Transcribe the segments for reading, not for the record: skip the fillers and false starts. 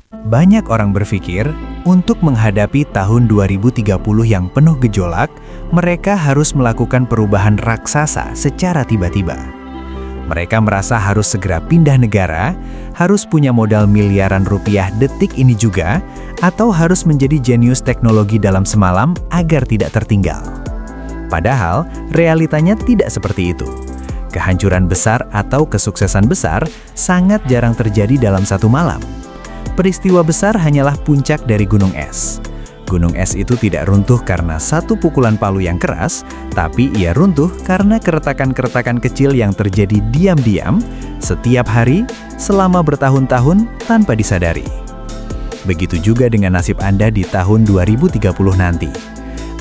Banyak orang berpikir, untuk menghadapi tahun 2030 yang penuh gejolak, mereka harus melakukan perubahan raksasa secara tiba-tiba. Mereka merasa harus segera pindah negara, harus punya modal miliaran rupiah detik ini juga, atau harus menjadi jenius teknologi dalam semalam agar tidak tertinggal. Padahal, realitanya tidak seperti itu. Kehancuran besar atau kesuksesan besar sangat jarang terjadi dalam satu malam. Peristiwa besar hanyalah puncak dari gunung es. Gunung es itu tidak runtuh karena satu pukulan palu yang keras, tapi ia runtuh karena keretakan-keretakan kecil yang terjadi diam-diam setiap hari selama bertahun-tahun tanpa disadari. Begitu juga dengan nasib Anda di tahun 2030 nanti.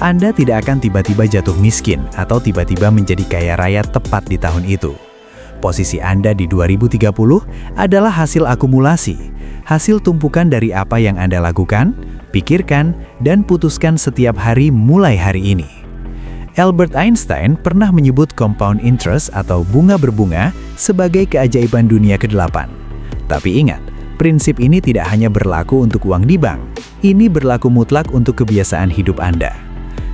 Anda tidak akan tiba-tiba jatuh miskin atau tiba-tiba menjadi kaya raya tepat di tahun itu. Posisi Anda di 2030 adalah hasil akumulasi, hasil tumpukan dari apa yang Anda lakukan, pikirkan, dan putuskan setiap hari mulai hari ini. Albert Einstein pernah menyebut compound interest atau bunga berbunga sebagai keajaiban dunia ke-8. Tapi ingat, prinsip ini tidak hanya berlaku untuk uang di bank, ini berlaku mutlak untuk kebiasaan hidup Anda.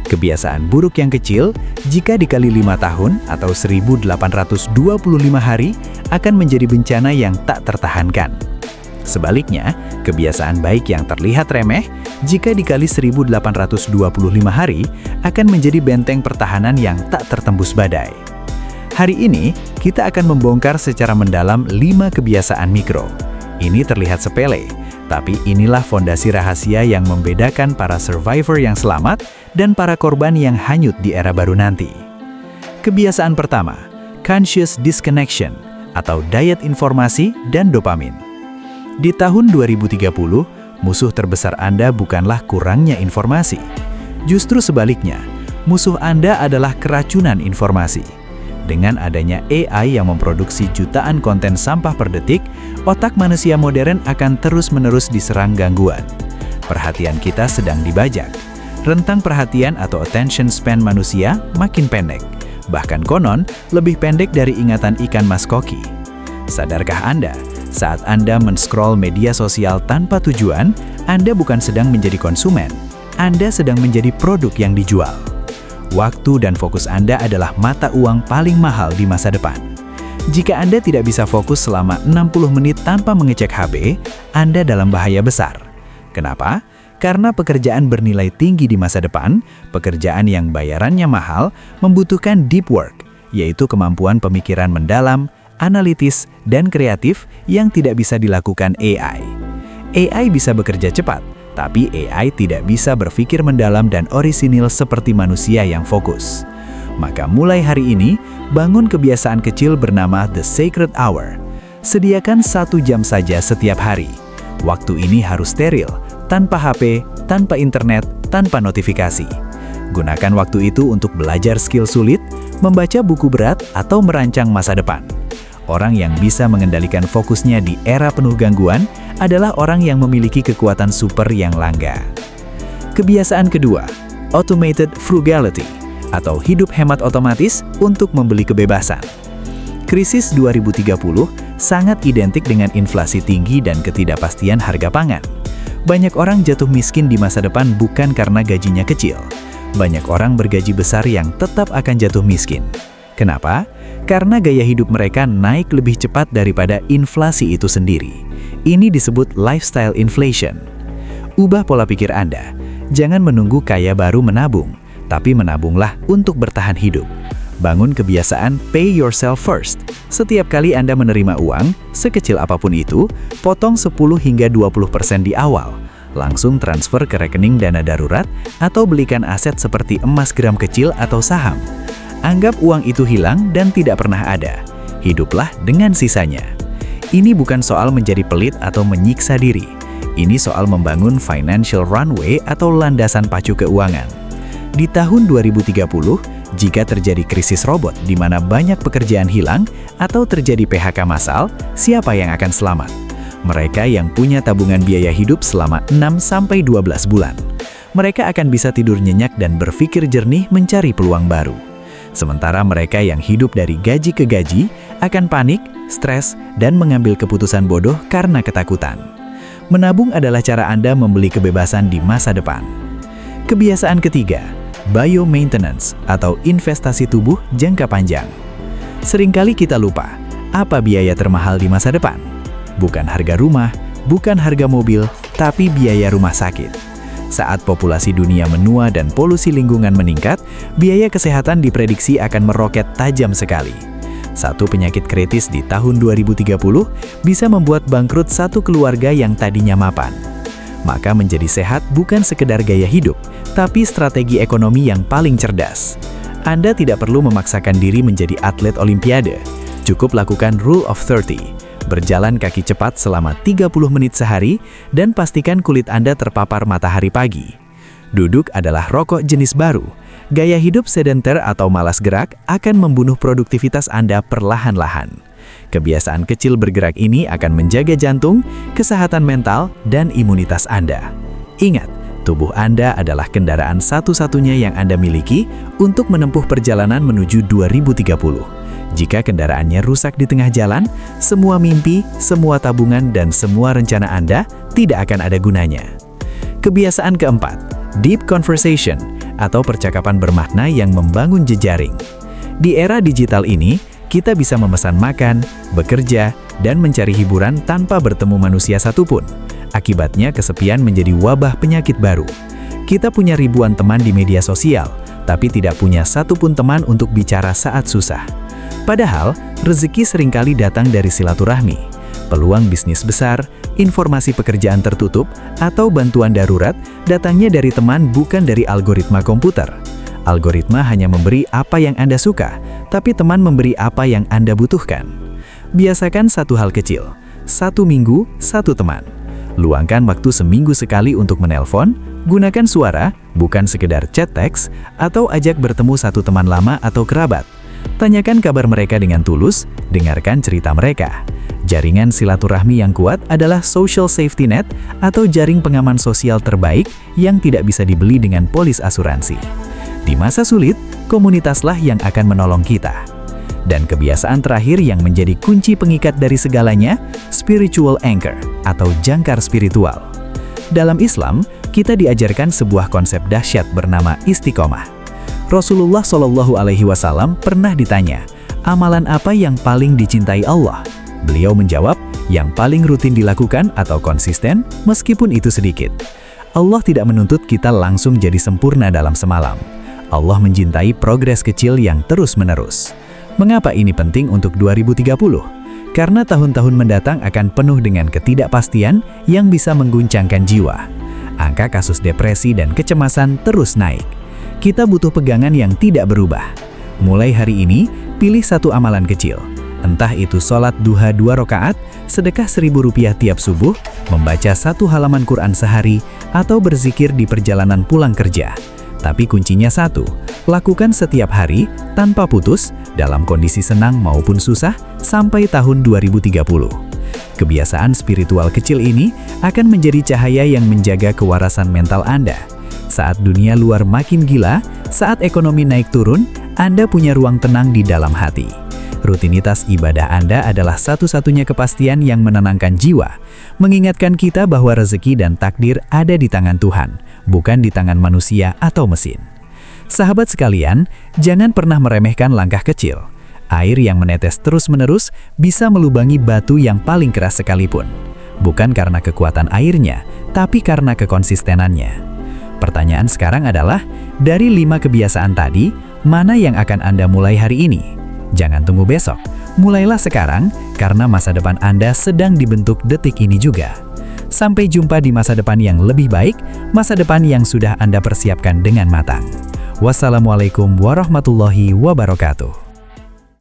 Kebiasaan buruk yang kecil, jika dikali 5 tahun atau 1825 hari, akan menjadi bencana yang tak tertahankan. Sebaliknya, kebiasaan baik yang terlihat remeh, jika dikali 1825 hari, akan menjadi benteng pertahanan yang tak tertembus badai. Hari ini, kita akan membongkar secara mendalam 5 kebiasaan mikro. Ini terlihat sepele, tapi inilah fondasi rahasia yang membedakan para survivor yang selamat dan para korban yang hanyut di era baru nanti. Kebiasaan pertama, conscious disconnection, atau diet informasi dan dopamin. Di tahun 2030, musuh terbesar Anda bukanlah kurangnya informasi. Justru sebaliknya, musuh Anda adalah keracunan informasi. Dengan adanya AI yang memproduksi jutaan konten sampah per detik, otak manusia modern akan terus-menerus diserang gangguan. Perhatian kita sedang dibajak. Rentang perhatian atau attention span manusia makin pendek. Bahkan konon, lebih pendek dari ingatan ikan mas koki. Sadarkah Anda? Saat Anda men-scroll media sosial tanpa tujuan, Anda bukan sedang menjadi konsumen, Anda sedang menjadi produk yang dijual. Waktu dan fokus Anda adalah mata uang paling mahal di masa depan. Jika Anda tidak bisa fokus selama 60 menit tanpa mengecek HP, Anda dalam bahaya besar. Kenapa? Karena pekerjaan bernilai tinggi di masa depan, pekerjaan yang bayarannya mahal, membutuhkan deep work, yaitu kemampuan pemikiran mendalam, analitis, dan kreatif yang tidak bisa dilakukan AI. AI bisa bekerja cepat, tapi AI tidak bisa berpikir mendalam dan orisinil seperti manusia yang fokus. Maka mulai hari ini, bangun kebiasaan kecil bernama The Sacred Hour. Sediakan 1 jam saja setiap hari. Waktu ini harus steril, tanpa HP, tanpa internet, tanpa notifikasi. Gunakan waktu itu untuk belajar skill sulit, membaca buku berat, atau merancang masa depan. Orang yang bisa mengendalikan fokusnya di era penuh gangguan adalah orang yang memiliki kekuatan super yang langka. Kebiasaan kedua, automated frugality, atau hidup hemat otomatis untuk membeli kebebasan. Krisis 2030 sangat identik dengan inflasi tinggi dan ketidakpastian harga pangan. Banyak orang jatuh miskin di masa depan bukan karena gajinya kecil. Banyak orang bergaji besar yang tetap akan jatuh miskin. Kenapa? Karena gaya hidup mereka naik lebih cepat daripada inflasi itu sendiri. Ini disebut lifestyle inflation. Ubah pola pikir Anda. Jangan menunggu kaya baru menabung, tapi menabunglah untuk bertahan hidup. Bangun kebiasaan pay yourself first. Setiap kali Anda menerima uang, sekecil apapun itu, potong 10 hingga 20% di awal. Langsung transfer ke rekening dana darurat atau belikan aset seperti emas gram kecil atau saham. Anggap uang itu hilang dan tidak pernah ada. Hiduplah dengan sisanya. Ini bukan soal menjadi pelit atau menyiksa diri. Ini soal membangun financial runway atau landasan pacu keuangan. Di tahun 2030, jika terjadi krisis robot di mana banyak pekerjaan hilang atau terjadi PHK massal, siapa yang akan selamat? Mereka yang punya tabungan biaya hidup selama 6-12 bulan. Mereka akan bisa tidur nyenyak dan berpikir jernih mencari peluang baru. Sementara mereka yang hidup dari gaji ke gaji akan panik, stres, dan mengambil keputusan bodoh karena ketakutan. Menabung adalah cara Anda membeli kebebasan di masa depan. Kebiasaan ketiga, bio-maintenance atau investasi tubuh jangka panjang. Seringkali kita lupa, apa biaya termahal di masa depan? Bukan harga rumah, bukan harga mobil, tapi biaya rumah sakit. Saat populasi dunia menua dan polusi lingkungan meningkat, biaya kesehatan diprediksi akan meroket tajam sekali. Satu penyakit kritis di tahun 2030 bisa membuat bangkrut satu keluarga yang tadinya mapan. Maka menjadi sehat bukan sekedar gaya hidup, tapi strategi ekonomi yang paling cerdas. Anda tidak perlu memaksakan diri menjadi atlet olimpiade. Cukup lakukan Rule of 30, berjalan kaki cepat selama 30 menit sehari, dan pastikan kulit Anda terpapar matahari pagi. Duduk adalah rokok jenis baru. Gaya hidup sedentar atau malas gerak akan membunuh produktivitas Anda perlahan-lahan. Kebiasaan kecil bergerak ini akan menjaga jantung, kesehatan mental, dan imunitas Anda. Ingat, tubuh Anda adalah kendaraan satu-satunya yang Anda miliki untuk menempuh perjalanan menuju 2030. Jika kendaraannya rusak di tengah jalan, semua mimpi, semua tabungan, dan semua rencana Anda tidak akan ada gunanya. Kebiasaan keempat, deep conversation atau percakapan bermakna yang membangun jejaring. Di era digital ini, kita bisa memesan makan, bekerja, dan mencari hiburan tanpa bertemu manusia satupun. Akibatnya kesepian menjadi wabah penyakit baru. Kita punya ribuan teman di media sosial, tapi tidak punya satupun teman untuk bicara saat susah. Padahal, rezeki seringkali datang dari silaturahmi. Peluang bisnis besar, informasi pekerjaan tertutup, atau bantuan darurat datangnya dari teman bukan dari algoritma komputer. Algoritma hanya memberi apa yang Anda suka, tapi teman memberi apa yang Anda butuhkan. Biasakan satu hal kecil, 1 minggu, 1 teman. Luangkan waktu seminggu sekali untuk menelpon, gunakan suara, bukan sekedar chat teks, atau ajak bertemu satu teman lama atau kerabat. Tanyakan kabar mereka dengan tulus, dengarkan cerita mereka. Jaringan silaturahmi yang kuat adalah social safety net atau jaring pengaman sosial terbaik yang tidak bisa dibeli dengan polis asuransi. Di masa sulit, komunitaslah yang akan menolong kita. Dan kebiasaan terakhir yang menjadi kunci pengikat dari segalanya, spiritual anchor atau jangkar spiritual. Dalam Islam, kita diajarkan sebuah konsep dahsyat bernama istiqomah. Rasulullah SAW pernah ditanya, amalan apa yang paling dicintai Allah? Beliau menjawab, yang paling rutin dilakukan atau konsisten, meskipun itu sedikit. Allah tidak menuntut kita langsung jadi sempurna dalam semalam. Allah mencintai progres kecil yang terus-menerus. Mengapa ini penting untuk 2030? Karena tahun-tahun mendatang akan penuh dengan ketidakpastian yang bisa mengguncangkan jiwa. Angka kasus depresi dan kecemasan terus naik. Kita butuh pegangan yang tidak berubah. Mulai hari ini, pilih satu amalan kecil. Entah itu sholat duha 2 rakaat, sedekah Rp1.000 tiap subuh, membaca 1 halaman Quran sehari, atau berzikir di perjalanan pulang kerja. Tapi kuncinya satu, lakukan setiap hari, tanpa putus, dalam kondisi senang maupun susah, sampai tahun 2030. Kebiasaan spiritual kecil ini akan menjadi cahaya yang menjaga kewarasan mental Anda. Saat dunia luar makin gila, saat ekonomi naik turun, Anda punya ruang tenang di dalam hati. Rutinitas ibadah Anda adalah satu-satunya kepastian yang menenangkan jiwa, mengingatkan kita bahwa rezeki dan takdir ada di tangan Tuhan, bukan di tangan manusia atau mesin. Sahabat sekalian, jangan pernah meremehkan langkah kecil. Air yang menetes terus-menerus bisa melubangi batu yang paling keras sekalipun. Bukan karena kekuatan airnya, tapi karena kekonsistenannya. Pertanyaan sekarang adalah, dari 5 kebiasaan tadi, mana yang akan Anda mulai hari ini? Jangan tunggu besok, mulailah sekarang karena masa depan Anda sedang dibentuk detik ini juga. Sampai jumpa di masa depan yang lebih baik, masa depan yang sudah Anda persiapkan dengan matang. Wassalamualaikum warahmatullahi wabarakatuh.